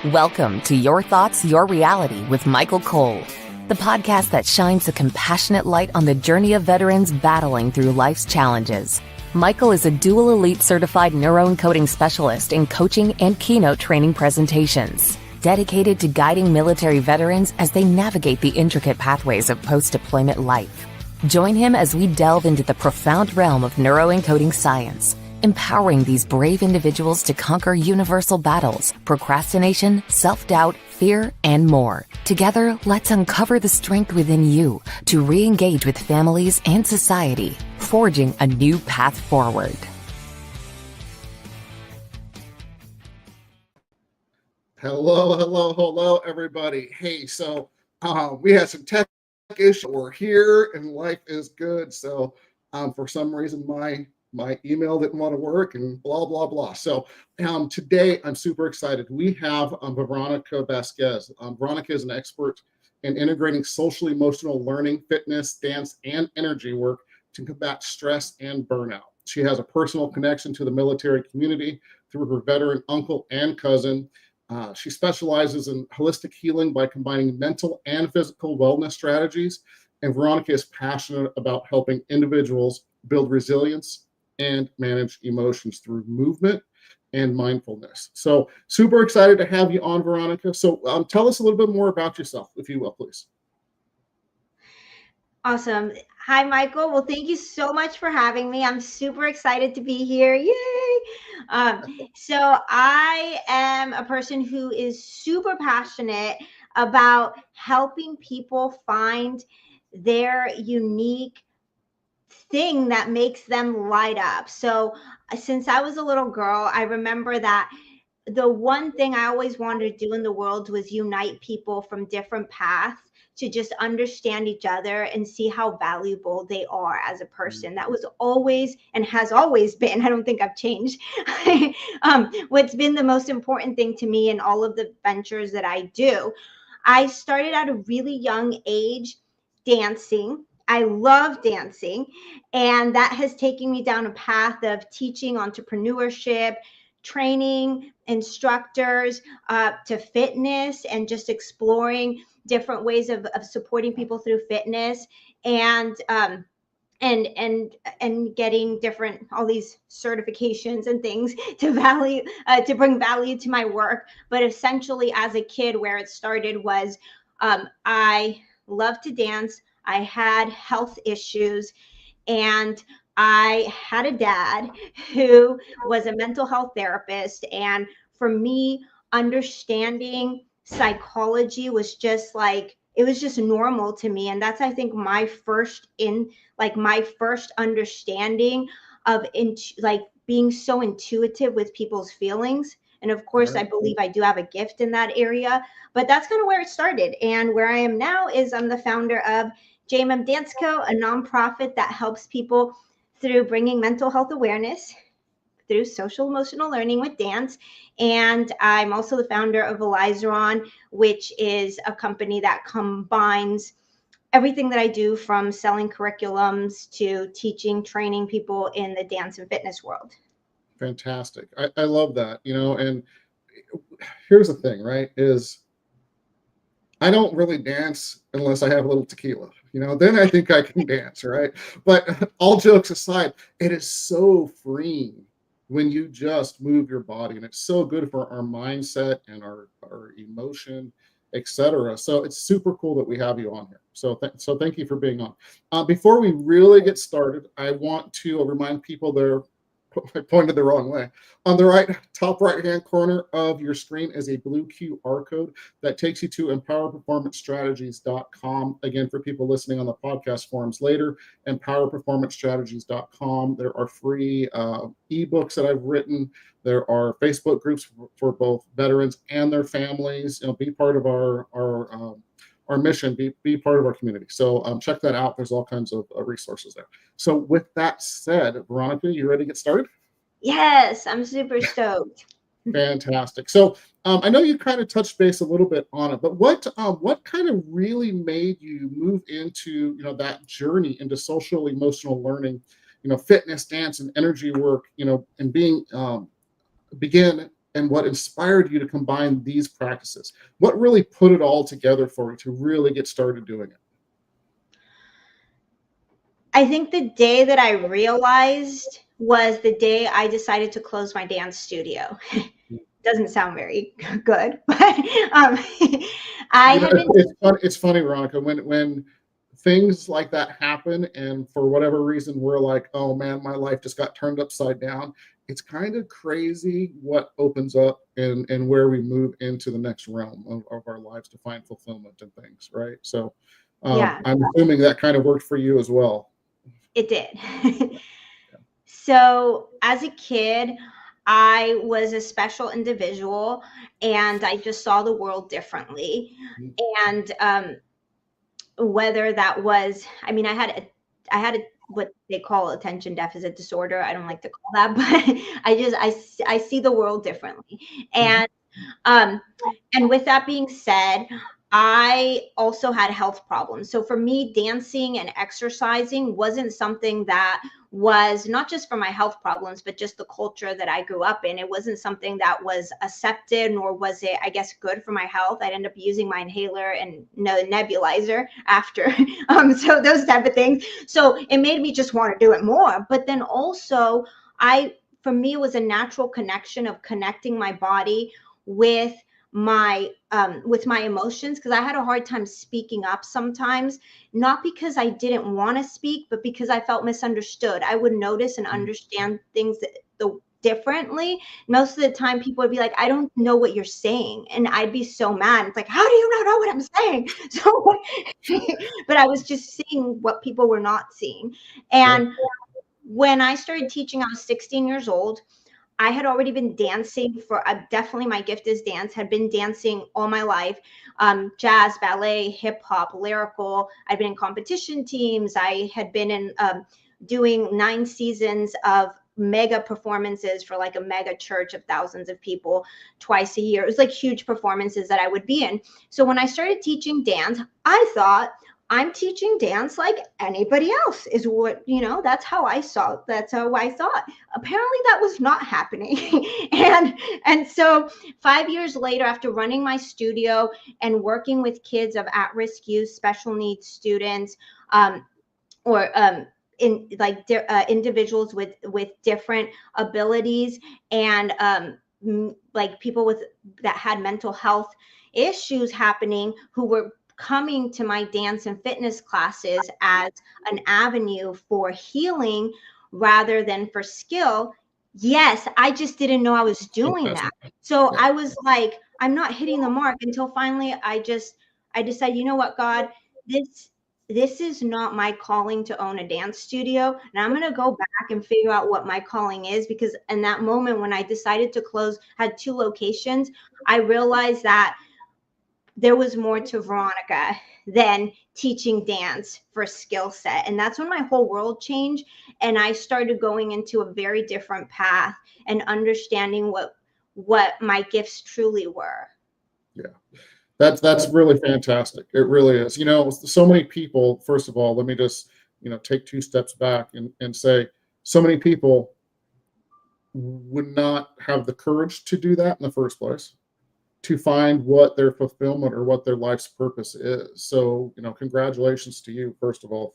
Welcome to Your Thoughts, Your Reality with Michael Cole, the podcast that shines a compassionate light on the journey of veterans battling through life's challenges. Michael is a dual elite certified neuroencoding specialist in coaching and keynote training presentations, dedicated to guiding military veterans as they navigate the intricate pathways of post-deployment life. Join him as we delve into the profound realm of neuroencoding science, empowering these brave individuals to conquer universal battles, procrastination, self-doubt, fear, and more. Together, let's uncover the strength within you to re-engage with families and society, forging a new path forward. Hello, everybody. Hey, so we had some tech issues. We're here and life is good. So for some reason, my email didn't want to work and blah, blah, blah. So today I'm super excited. We have Veronica Vasquez. Veronica is an expert in integrating social emotional learning, fitness, dance, and energy work to combat stress and burnout. She has a personal connection to the military community through her veteran uncle and cousin. She specializes in holistic healing by combining mental and physical wellness strategies. And Veronica is passionate about helping individuals build resilience and manage emotions through movement and mindfulness. So super excited to have you on, Veronica. So tell us a little bit more about yourself, if you will, please. Awesome. Hi, Michael. Well, thank you so much for having me. I'm super excited to be here. Yay! So I am a person who is super passionate about helping people find their unique thing that makes them light up. So since I was a little girl, I remember that the one thing I always wanted to do in the world was unite people from different paths to just understand each other and see how valuable they are as a person. That was always and has always been, I don't think I've changed, what's been the most important thing to me in all of the ventures that I do. I started at a really young age dancing. I love dancing, and that has taken me down a path of teaching entrepreneurship, training instructors, to fitness, and just exploring different ways of supporting people through fitness, and getting different, all these certifications and things to bring value to my work. But essentially, as a kid, where it started was I love to dance. I had health issues, and I had a dad who was a mental health therapist. And for me, understanding psychology was just like, it was just normal to me. And that's, I think, my first understanding of being so intuitive with people's feelings. And of course, I believe I do have a gift in that area, but that's kind of where it started. And where I am now is I'm the founder of JMM Dance Co., a nonprofit that helps people through bringing mental health awareness through social emotional learning with dance. And I'm also the founder of Elizeron, which is a company that combines everything that I do, from selling curriculums to teaching, training people in the dance and fitness world. Fantastic. I love that, and here's the thing, right, is I don't really dance unless I have a little tequila, then I think I can dance, right? But all jokes aside, it is so freeing when you just move your body, and it's so good for our mindset and our emotion, etc. So it's super cool that we have you on here. So thank you for being on. Before we really get started, I want to remind people I pointed the wrong way. On the top right-hand corner of your screen is a blue QR code that takes you to empowerperformancestrategies.com. Again, for people listening on the podcast forums later, empowerperformancestrategies.com. There are free ebooks that I've written. There are Facebook groups for both veterans and their families. Be part of our mission, be part of our community. So check that out. There's all kinds of resources there. So with that said, Veronica, you ready to get started? Yes, I'm super stoked. Fantastic. So I know you kind of touched base a little bit on it, but what kind of really made you move into that journey into social emotional learning, fitness, dance, and energy work, and begin and what inspired you to combine these practices? What really put it all together for you to really get started doing it? I think the day that I realized was the day I decided to close my dance studio. Doesn't sound very good, but I You know, had been. it's funny, Veronica, when things like that happen, and for whatever reason we're like, oh man, my life just got turned upside down. It's kind of crazy what opens up and where we move into the next realm of our lives to find fulfillment and things, right? So Yeah, I'm assuming that kind of worked for you as well. it did. So as a kid, I was a special individual and I just saw the world differently. And whether that was, I mean, I had what they call attention deficit disorder. I don't like to call that, but I see the world differently. Mhm. And um, and with that being said, I also had health problems. So for me, dancing and exercising wasn't something that was not just for my health problems, but just the culture that I grew up in. It wasn't something that was accepted, nor was it, I guess, good for my health. I'd end up using my inhaler and no nebulizer after. So those type of things. So it made me just want to do it more. But then also, for me, it was a natural connection of connecting my body with my emotions, because I had a hard time speaking up sometimes, not because I didn't want to speak, but because I felt misunderstood. I would notice and understand things differently. Most of the time people would be like, I don't know what you're saying, and I'd be so mad. It's like, how do you not know what I'm saying? So but I was just seeing what people were not seeing. Yeah. And when I started teaching, I was 16 years old. I had already been dancing for definitely my gift is dance, had been dancing all my life. Jazz, ballet, hip hop, lyrical. I'd been in competition teams. I had been in doing 9 seasons of mega performances for like a mega church of thousands of people twice a year. It was like huge performances that I would be in. So when I started teaching dance, I thought, I'm teaching dance like anybody else is what, that's how I saw. That's how I thought. Apparently that was not happening. and so 5 years later, after running my studio and working with kids of at-risk youth, special needs students, or in like individuals with different abilities, and like people with that had mental health issues happening, who were coming to my dance and fitness classes as an avenue for healing rather than for skill. Yes, I just didn't know I was doing that. Fantastic. So Yeah. I was like, I'm not hitting the mark, until finally I decided, you know what, God, this is not my calling to own a dance studio. And I'm going to go back and figure out what my calling is, because in that moment when I decided to close, had 2 locations, I realized that there was more to Veronica than teaching dance for skill set. And that's when my whole world changed. And I started going into a very different path and understanding what my gifts truly were. Yeah. That's really fantastic. It really is. So many people, first of all, let me just, take 2 steps back and say, so many people would not have the courage to do that in the first place, to find what their fulfillment or what their life's purpose is. So, congratulations to you, first of all,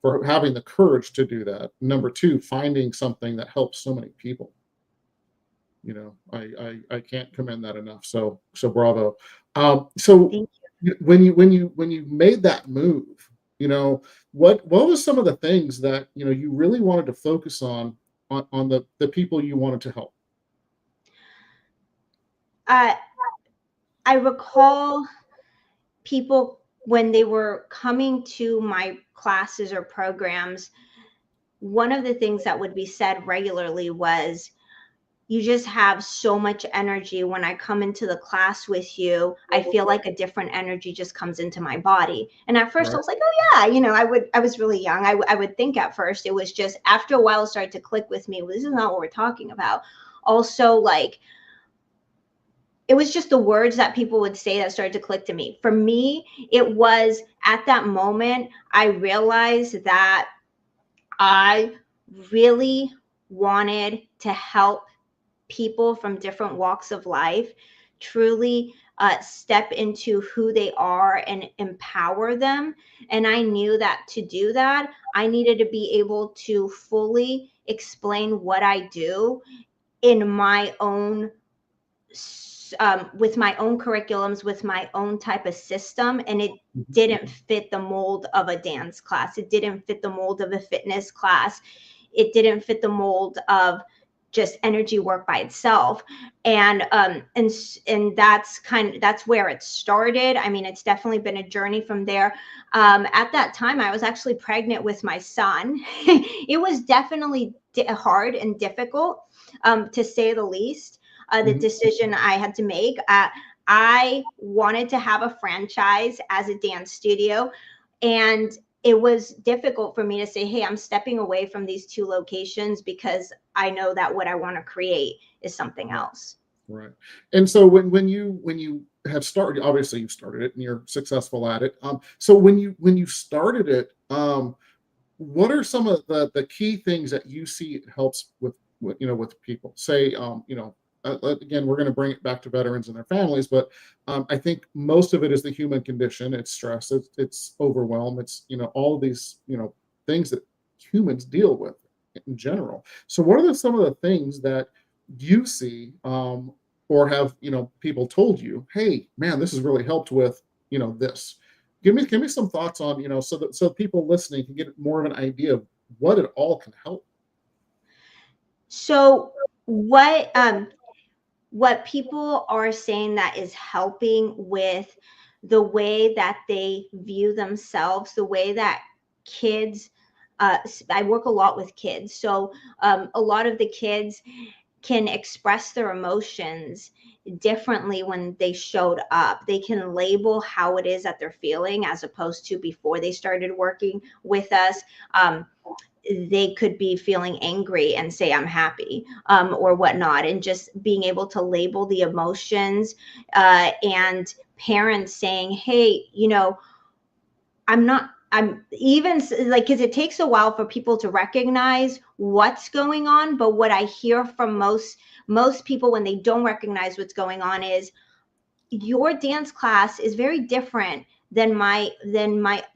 for having the courage to do that. Number 2, finding something that helps so many people. I can't commend that enough. So bravo. So Thank when you made that move, what was some of the things that you really wanted to focus on the people you wanted to help? you. I recall people when they were coming to my classes or programs, one of the things that would be said regularly was, you just have so much energy. When I come into the class with you, I feel like a different energy just comes into my body. And at first I Right. was like, oh yeah, I was really young. I would think at first. It was just after a while it started to click with me. Well, this is not what we're talking about. Also, like, it was just the words that people would say that started to click to me. For me, it was at that moment I realized that I really wanted to help people from different walks of life truly step into who they are and empower them. And I knew that to do that, I needed to be able to fully explain what I do in my own with my own curriculums, with my own type of system. And it didn't fit the mold of a dance class. It didn't fit the mold of a fitness class. It didn't fit the mold of just energy work by itself. And that's where it started. I mean, it's definitely been a journey from there. At that time, I was actually pregnant with my son. It was definitely hard and difficult, to say the least. The decision I had to make. I wanted to have a franchise as a dance studio, and it was difficult for me to say, hey, I'm stepping away from these 2 locations because I know that what I want to create is something else. Right. And so when you have started, obviously you started it and you're successful at it. So when you started it, what are some of the key things that you see it helps with people? Say, again, we're going to bring it back to veterans and their families, but I think most of it is the human condition. It's stress, it's overwhelm, it's all of these things that humans deal with in general. So what are some of the things that you see, or have people told you, hey man, this has really helped with this? Give me some thoughts on so people listening can get more of an idea of what it all can help. So what people are saying that is helping with the way that they view themselves, the way that kids, I work a lot with kids. So a lot of the kids can express their emotions differently when they showed up. They can label how it is that they're feeling as opposed to before they started working with us. They could be feeling angry and say, I'm happy, or whatnot. And just being able to label the emotions, and parents saying, hey, I'm even like, because it takes a while for people to recognize what's going on. But what I hear from most people when they don't recognize what's going on is, your dance class is very different than my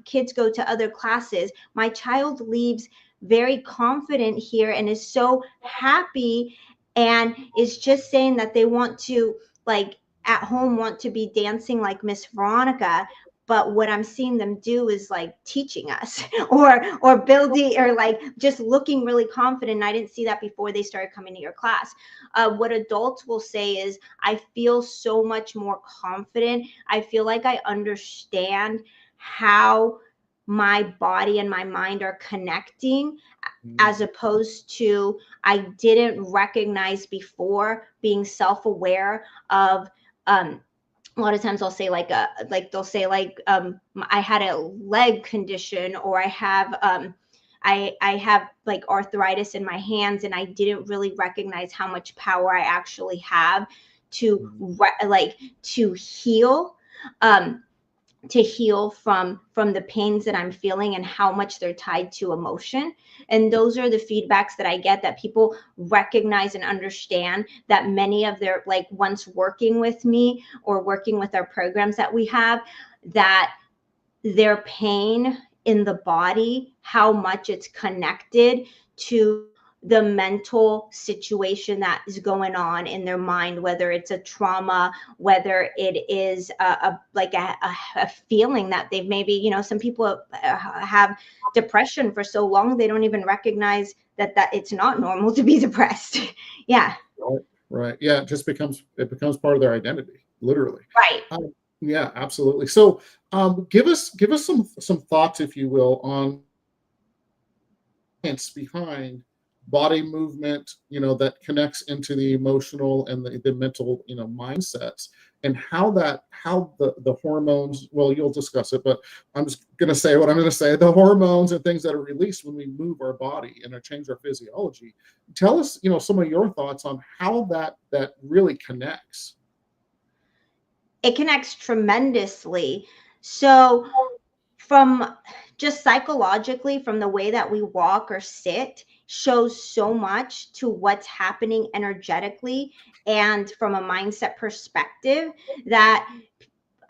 kids go to other classes. My child leaves very confident here and is so happy, and is just saying that they want to, like, at home want to be dancing like Miss Veronica, but what I'm seeing them do is like teaching us or building, or like just looking really confident. I didn't see that before they started coming to your class. What adults will say is, I feel so much more confident. I feel like I understand how my body and my mind are connecting, as opposed to, I didn't recognize before, being self-aware of, a lot of times I'll say they'll say I had a leg condition, or I have I have like arthritis in my hands, and I didn't really recognize how much power I actually have to to heal, to heal from the pains that I'm feeling, and how much they're tied to emotion. And those are the feedbacks that I get, that people recognize and understand that many of their, like, once working with me or working with our programs that we have, that their pain in the body, how much it's connected to the mental situation that is going on in their mind, whether it's a trauma, whether it is a feeling that they've maybe, some people have depression for so long, they don't even recognize that it's not normal to be depressed. Yeah. Right. Yeah. It becomes part of their identity, literally. Right. Yeah, absolutely. So give us some thoughts, if you will, on science behind body movement, that connects into the emotional and the mental, mindsets, and how the hormones, well, you'll discuss it, but I'm just going to say what I'm going to say, the hormones and things that are released when we move our body and change our physiology. Tell us, some of your thoughts on how that really connects. It connects tremendously. So from just psychologically, from the way that we walk or sit, shows so much to what's happening energetically and from a mindset perspective that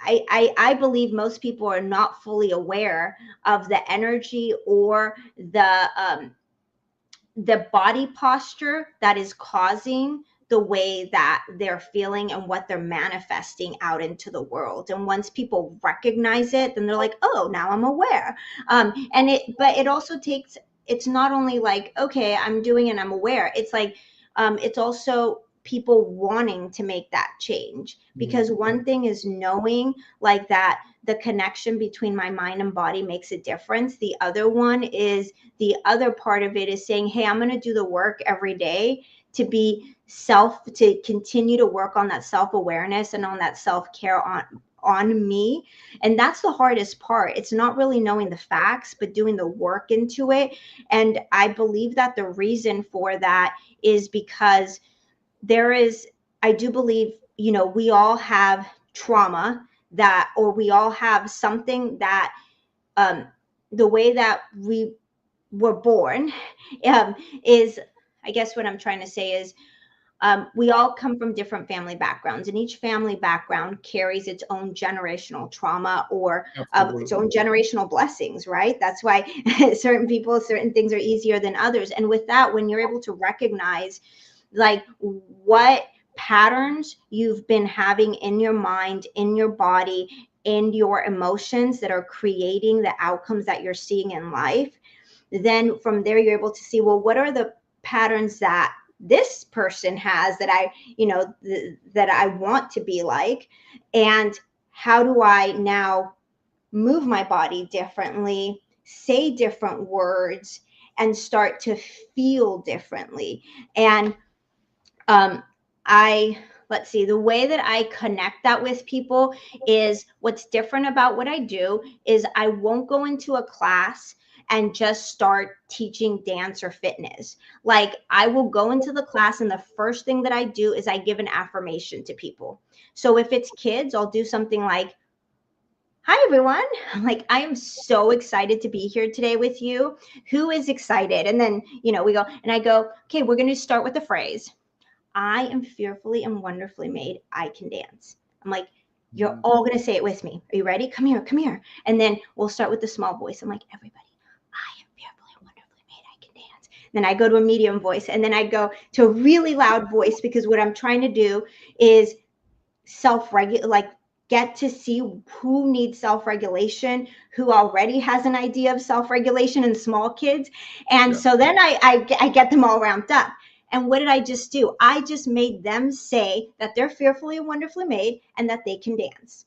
I believe most people are not fully aware of the energy or the body posture that is causing the way that they're feeling and what they're manifesting out into the world. And once people recognize it, then they're like, oh, now I'm aware. But it also takes, it's not only like, okay, I'm doing and I'm aware. It's like, it's also people wanting to make that change, because one thing is knowing like that the connection between my mind and body makes a difference. The other one is, the other part of it is saying, hey, I'm going to do the work every day to be to continue to work on that self-awareness and on that self-care on me. And that's the hardest part. It's not really knowing the facts, but doing the work into it. And I believe that the reason for that is because I do believe, we all have trauma that, or we all have something that, the way that we were born, is, I guess what I'm trying to say is, we all come from different family backgrounds, and each family background carries its own generational trauma or its own generational blessings, right? That's why certain things are easier than others. And with that, when you're able to recognize like what patterns you've been having in your mind, in your body, in your emotions that are creating the outcomes that you're seeing in life, then from there you're able to see, well, what are the patterns that this person has that that I want to be like, and how do I now move my body differently, say different words, and start to feel differently. And let's see, the way that I connect that with people is, what's different about what I do is I won't go into a class and just start teaching dance or fitness. Like, I will go into the class and the first thing that I do is I give an affirmation to people. So if it's kids, I'll do something like, hi, everyone. Like, I am so excited to be here today with you. Who is excited? And then, we go, and I go, okay, we're going to start with the phrase, I am fearfully and wonderfully made. I can dance. I'm like, you're all going to say it with me. Are you ready? Come here, come here. And then we'll start with the small voice. I'm like, everybody, I am fearfully and wonderfully made. I can dance. Then I go to a medium voice, and then I go to a really loud voice, because what I'm trying to do is self-regulate, like get to see who needs self-regulation, who already has an idea of self-regulation in small kids. And so then I get them all ramped up. And what did I just do? I just made them say that they're fearfully and wonderfully made and that they can dance.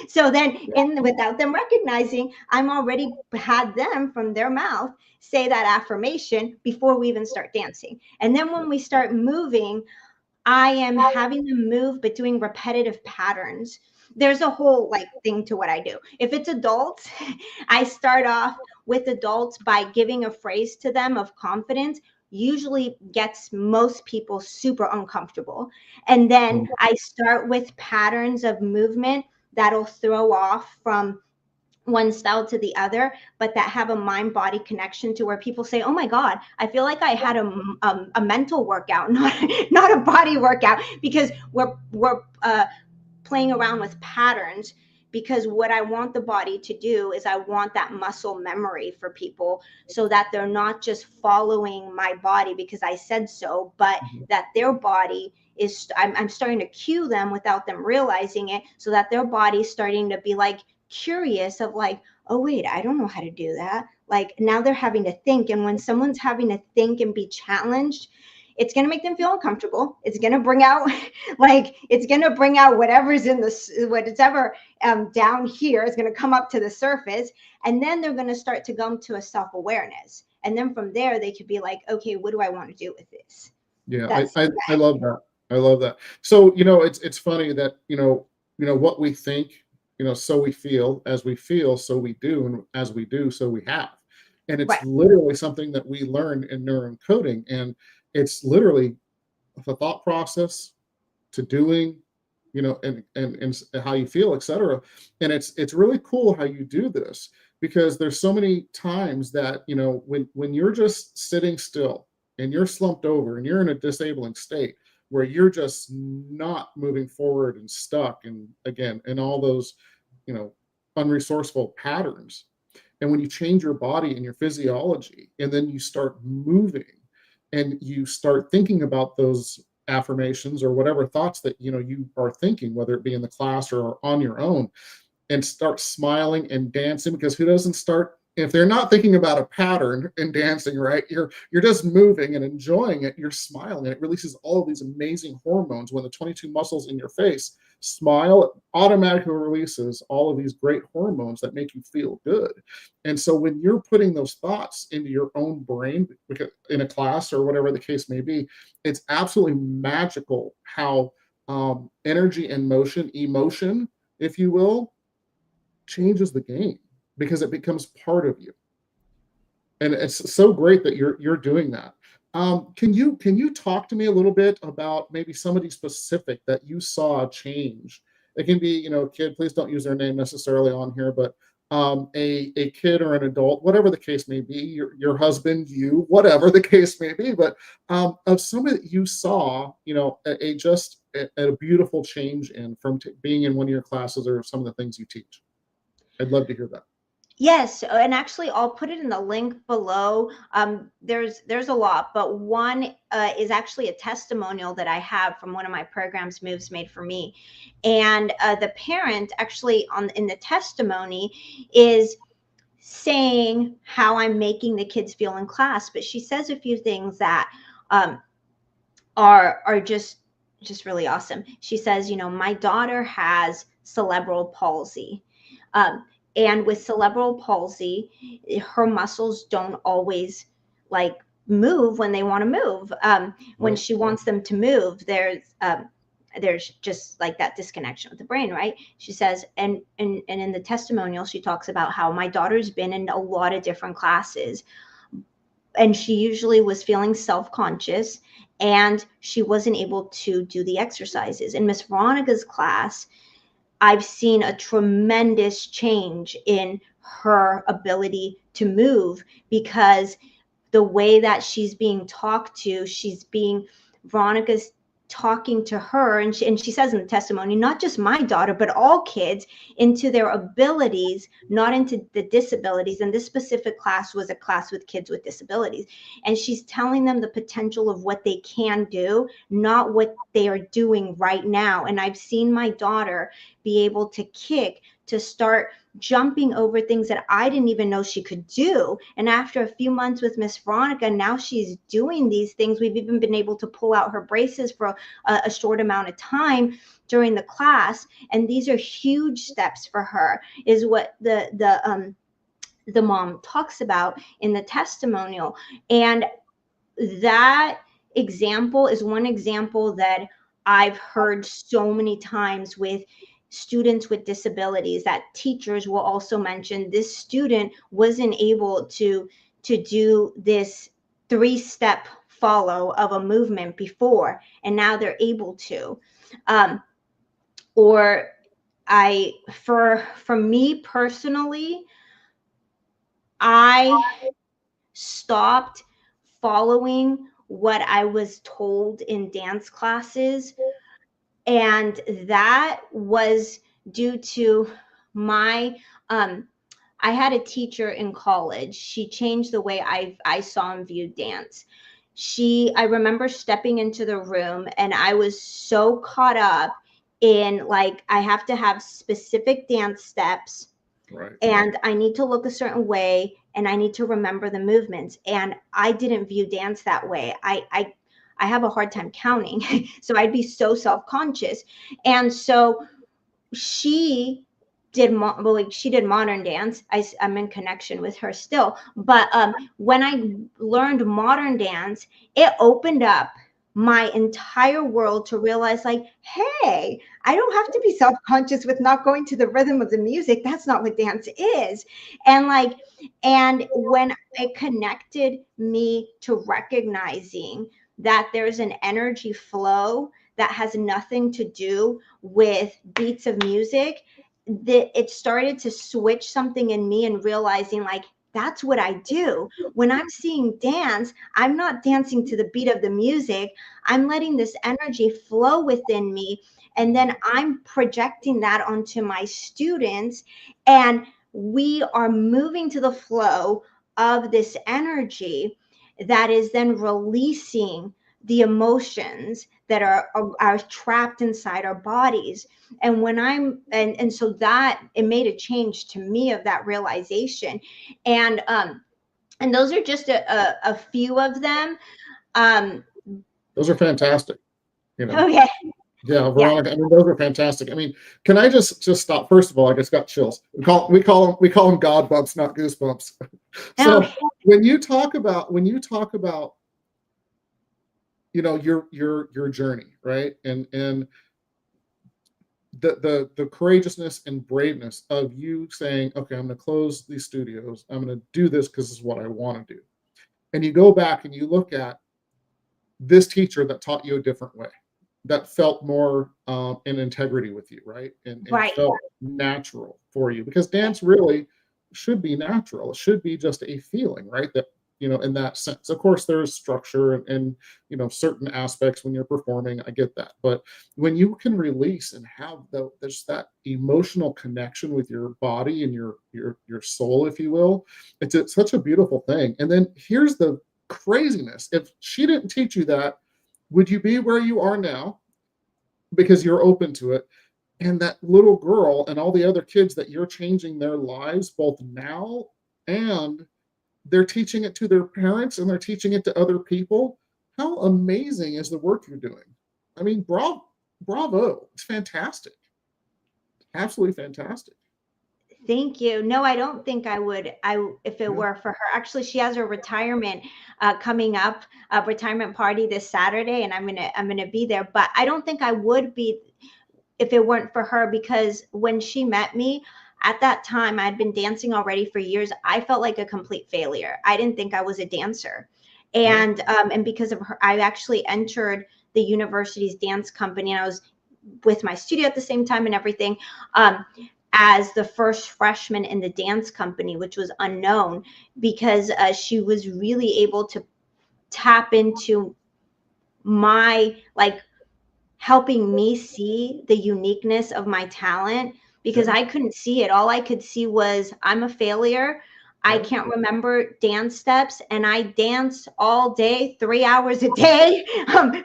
So then without them recognizing, I'm already had them from their mouth say that affirmation before we even start dancing. And then when we start moving, I am having them move, but doing repetitive patterns. There's a whole thing to what I do. If it's adults, I start off with adults by giving a phrase to them of confidence, usually gets most people super uncomfortable. And then I start with patterns of movement that'll throw off from one style to the other, but that have a mind-body connection to where people say, oh my God, I feel like I had a mental workout, not a body workout, because we're playing around with patterns. Because what I want the body to do is I want that muscle memory for people, so that they're not just following my body because I said so, but that their body is, I'm starting to cue them without them realizing it, so that their body's starting to be curious of oh wait, I don't know how to do that. Now they're having to think. And when someone's having to think and be challenged, it's going to make them feel uncomfortable. It's going to bring out whatever's in whatever down here is going to come up to the surface. And then they're going to start to come to a self-awareness. And then from there, they could be like, okay, what do I want to do with this? Yeah, I love that. I love that. So, it's funny that, what we think, so we feel, as we feel, so we do, and as we do, so we have. And it's literally something that we learn in neuroencoding. And it's literally the thought process to doing, and how you feel, etc. And it's really cool how you do this, because there's so many times that, you know, when you're just sitting still and you're slumped over and you're in a disabling state where you're just not moving forward and stuck, and again, in all those, you know, unresourceful patterns. And when you change your body and your physiology, and then you start moving and you start thinking about those affirmations or whatever thoughts that, you know, you are thinking, whether it be in the class or on your own, and start smiling and dancing, because who doesn't start, if they're not thinking about a pattern and dancing, right? You're just moving and enjoying it. You're smiling, and it releases all of these amazing hormones. When the 22 muscles in your face smile, it automatically releases all of these great hormones that make you feel good. And so when you're putting those thoughts into your own brain in a class or whatever the case may be, it's absolutely magical how energy and motion, emotion, if you will, changes the game, because it becomes part of you. And it's so great that you're doing that. Can you talk to me a little bit about maybe somebody specific that you saw change? It can be, you know, a kid, please don't use their name necessarily on here, but a kid or an adult, whatever the case may be, your husband, you, whatever the case may be, but of somebody that you saw, you know, a beautiful change in from being in one of your classes or some of the things you teach. I'd love to hear that. Yes, and actually, I'll put it in the link below. There's a lot, but one is actually a testimonial that I have from one of my programs, Moves Made for Me, and the parent actually in the testimony is saying how I'm making the kids feel in class, but she says a few things that are just really awesome. She says, you know, my daughter has cerebral palsy. And with cerebral palsy, her muscles don't always like move when they want to move. When she wants them to move, there's just like that disconnection with the brain, right? She says, and in the testimonial, she talks about how my daughter's been in a lot of different classes, and she usually was feeling self-conscious, and she wasn't able to do the exercises. In Miss Veronica's class, I've seen a tremendous change in her ability to move, because the way that she's being talked to, Veronica's talking to her, and she says in the testimony, not just my daughter, but all kids, into their abilities, not into the disabilities. And this specific class was a class with kids with disabilities. And she's telling them the potential of what they can do, not what they are doing right now. And I've seen my daughter be able to kick, to start jumping over things that I didn't even know she could do. And after a few months with Miss Veronica, now she's doing these things. We've even been able to pull out her braces for a short amount of time during the class. And these are huge steps for her, is what the mom talks about in the testimonial. And that example is one example that I've heard so many times with students with disabilities, that teachers will also mention this student wasn't able to do this 3-step follow of a movement before, and now they're able to. Or for me personally, I stopped following what I was told in dance classes. And that was due to my, I had a teacher in college. She changed the way I saw and viewed dance. I remember stepping into the room, and I was so caught up in, like, I have to have specific dance steps. Right. And I need to look a certain way, and I need to remember the movements. And I didn't view dance that way. I have a hard time counting. So I'd be so self-conscious. And so she did modern dance. I'm in connection with her still. But when I learned modern dance, it opened up my entire world to realize, like, hey, I don't have to be self-conscious with not going to the rhythm of the music. That's not what dance is. And when it connected me to recognizing that there's an energy flow that has nothing to do with beats of music, it started to switch something in me, and realizing like, that's what I do. When I'm seeing dance, I'm not dancing to the beat of the music. I'm letting this energy flow within me. And then I'm projecting that onto my students. And we are moving to the flow of this energy that is then releasing the emotions that are trapped inside our bodies. And when and so that it made a change to me of that realization. And those are just a few of them. um Those are fantastic. okay. Yeah, Yeah. Veronica. I mean, those are fantastic. I mean, can I just stop? First of all, I just got chills. We call them God bumps, not goosebumps. So Okay. when you talk about your journey, right, and the courageousness and braveness of you saying, okay, I'm going to close these studios. I'm going to do this because it's what I want to do. And you go back and you look at this teacher that taught you a different way, that felt more in integrity with you, right? And Right. felt natural for you, because dance really should be natural. It should be just a feeling, right? That, in that sense. Of course, there's structure and certain aspects when you're performing. I get that. But when you can release and have there's that emotional connection with your body and your soul, if you will, it's such a beautiful thing. And then here's the craziness. If she didn't teach you that, would you be where you are now? Because you're open to it. And that little girl and all the other kids that you're changing their lives, both now and they're teaching it to their parents and they're teaching it to other people. How amazing is the work you're doing? I mean, bravo. It's fantastic. Absolutely fantastic. Thank you. No, I don't think I would. If it Yeah. were for her. Actually, she has her retirement coming up, a retirement party this Saturday, and I'm gonna be there. But I don't think I would be if it weren't for her, because when she met me at that time, I'd been dancing already for years. I felt like a complete failure. I didn't think I was a dancer. Yeah. And because of her, I actually entered the university's dance company, and I was with my studio at the same time and everything. As the first freshman in the dance company, which was unknown, because she was really able to tap into my, like, helping me see the uniqueness of my talent, because Yeah. I couldn't see it. All I could see was, I'm a failure. I Right. can't remember dance steps, and I dance all day, 3 hours a day,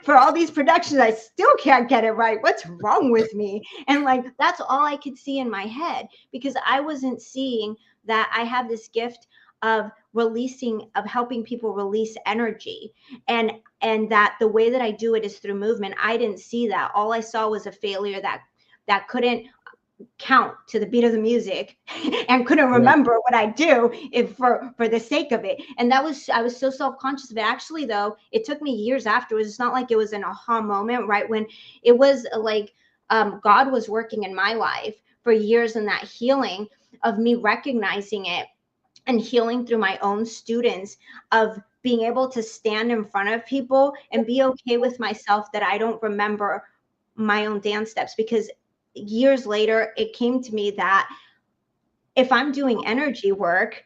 for all these productions. I still can't get it right. What's wrong with me? And like, that's all I could see in my head, because I wasn't seeing that I have this gift of helping people release energy. And that the way that I do it is through movement. I didn't see that. All I saw was a failure that couldn't count to the beat of the music and couldn't Yeah. remember what I do if for the sake of it. And I was so self-conscious of it. Actually, though, it took me years afterwards. It's not like it was an aha moment, right? When it was like, God was working in my life for years, in that healing of me recognizing it, and healing through my own students, of being able to stand in front of people and be okay with myself that I don't remember my own dance steps. Because years later, it came to me that if I'm doing energy work,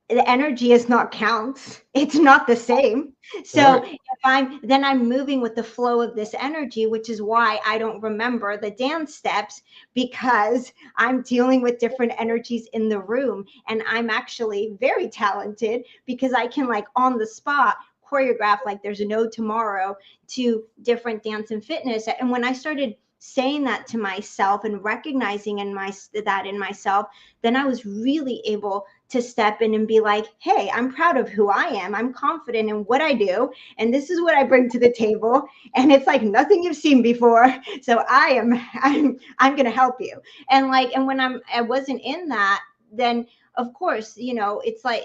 the energy is not counts. It's not the same. So Right. I'm moving with the flow of this energy, which is why I don't remember the dance steps, because I'm dealing with different energies in the room. And I'm actually very talented, because I can, like, on the spot choreograph like there's no tomorrow to different dance and fitness. And when I started saying that to myself and recognizing that in myself, then I was really able to step in and be like, hey, I'm proud of who I am. I'm confident in what I do. And this is what I bring to the table. And it's like nothing you've seen before. So I'm going to help you. And like, and when I wasn't in that, then of course, it's like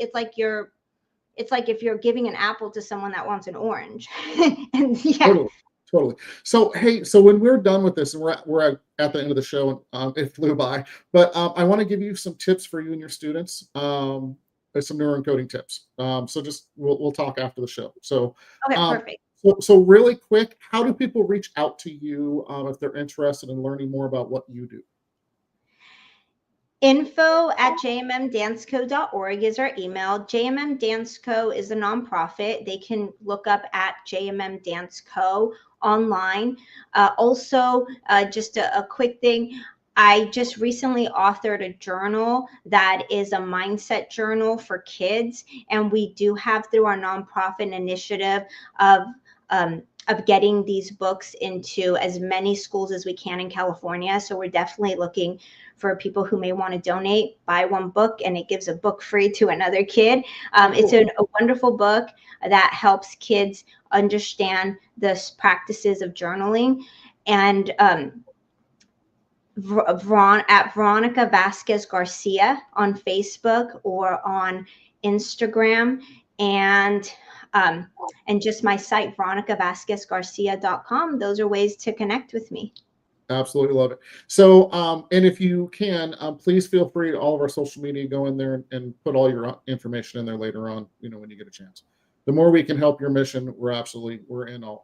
if you're giving an apple to someone that wants an orange. And yeah. Totally. So, hey, so when we're done with this, and we're at the end of the show, and it flew by, but I want to give you some tips for you and your students. Some neuroencoding tips. So just we'll talk after the show. So, Okay, perfect. so really quick, how do people reach out to you if they're interested in learning more about what you do? info@jmmdanceco.org is our email. JMM Dance Co is a nonprofit. They can look up at JMM Dance Co online. Also, just a quick thing. I just recently authored a journal that is a mindset journal for kids. And we do have, through our nonprofit initiative of getting these books into as many schools as we can in California. So we're definitely looking for people who may want to donate, buy one book, and it gives a book free to another kid. It's a wonderful book that helps kids understand the practices of journaling. And at Veronica Vasquez Garcia on Facebook or on Instagram, and just my site, veronicavasquezgarcia.com. Those are ways to connect with me. Absolutely love it. So, and if you can, please feel free to all of our social media, go in there and put all your information in there later on, when you get a chance. The more we can help your mission, we're in on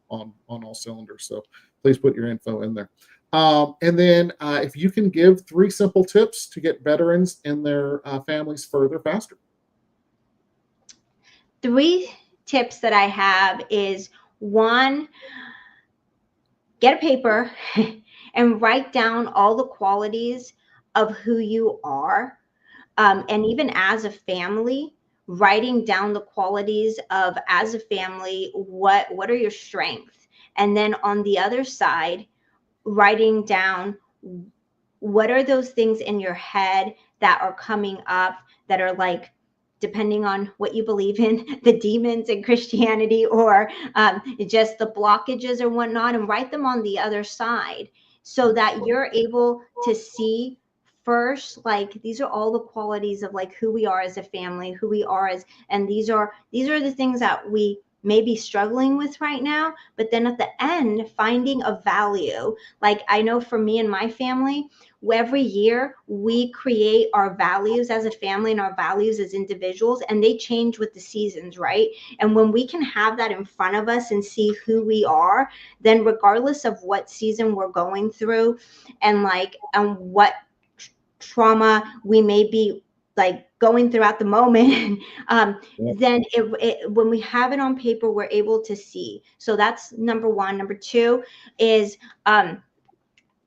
all cylinders. So please put your info in there. And then if you can give 3 simple tips to get veterans and their families further faster. 3 tips that I have is, 1, get a paper and write down all the qualities of who you are. And even as a family, writing down the qualities of, as a family, what are your strengths? And then on the other side, writing down what are those things in your head that are coming up that are like, depending on what you believe in, the demons in Christianity, or just the blockages or whatnot, and write them on the other side so that you're able to see first, like, these are all the qualities of like who we are as a family, who we are as, and these are the things that we may be struggling with right now. But then at the end, finding a value. Like, I know for me and my family, every year we create our values as a family and our values as individuals, and they change with the seasons, right? And when we can have that in front of us and see who we are, then regardless of what season we're going through and what trauma we may be like going throughout the moment, then when we have it on paper, we're able to see. So that's number 1. Number 2 is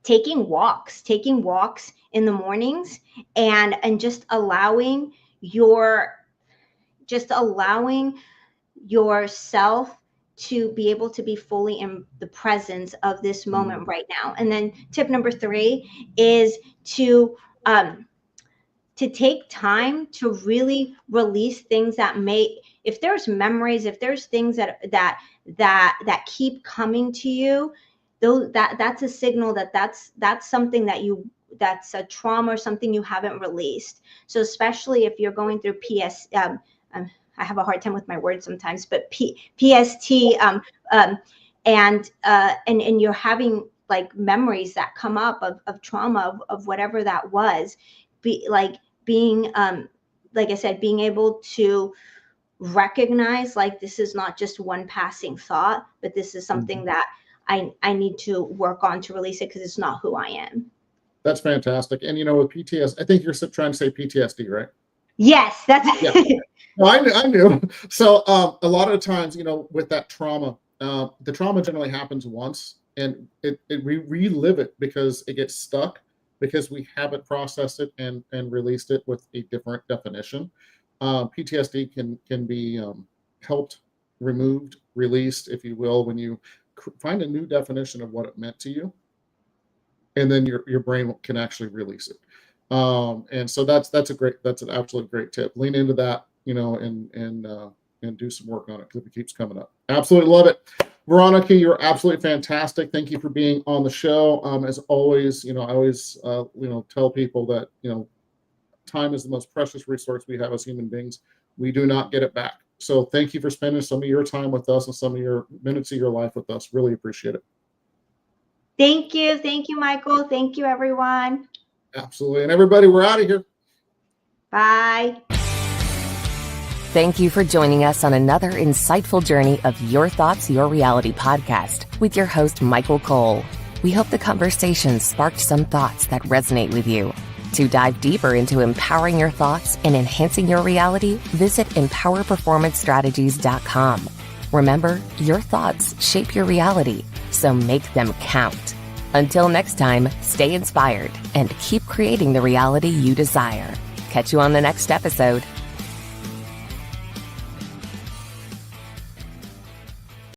taking walks in the mornings and just allowing yourself to be able to be fully in the presence of this moment right now. And then tip number 3 is to take time to really release things that if there's memories, if there's things that keep coming to you, that's a signal that's something that's a trauma or something you haven't released. So especially if you're going through I have a hard time with my words sometimes, but PST, and you're having like memories that come up of trauma of whatever that was, being like I said, being able to recognize, like, this is not just one passing thought, but this is something that I need to work on to release it, because it's not who I am. That's fantastic. And with PTSD, I think you're trying to say PTSD, right? Yes, that's Well, I knew. So a lot of times, with that trauma, the trauma generally happens once, and we relive it because it gets stuck, because we haven't processed it and released it with a different definition. PTSD can be helped, removed, released, if you will, when you find a new definition of what it meant to you, and then your brain can actually release it. And so that's an absolutely great tip. Lean into that, and do some work on it, because it keeps coming up. Absolutely love it. Veronica, you're absolutely fantastic. Thank you for being on the show. As always, I always tell people that time is the most precious resource we have as human beings. We do not get it back. So thank you for spending some of your time with us and some of your minutes of your life with us. Really appreciate it. Thank you, Michael. Thank you, everyone. Absolutely. And everybody, we're out of here. Bye. Thank you for joining us on another insightful journey of Your Thoughts, Your Reality podcast with your host, Michael Cole. We hope the conversation sparked some thoughts that resonate with you. To dive deeper into empowering your thoughts and enhancing your reality, visit empowerperformancestrategies.com. Remember, your thoughts shape your reality, so make them count. Until next time, stay inspired and keep creating the reality you desire. Catch you on the next episode.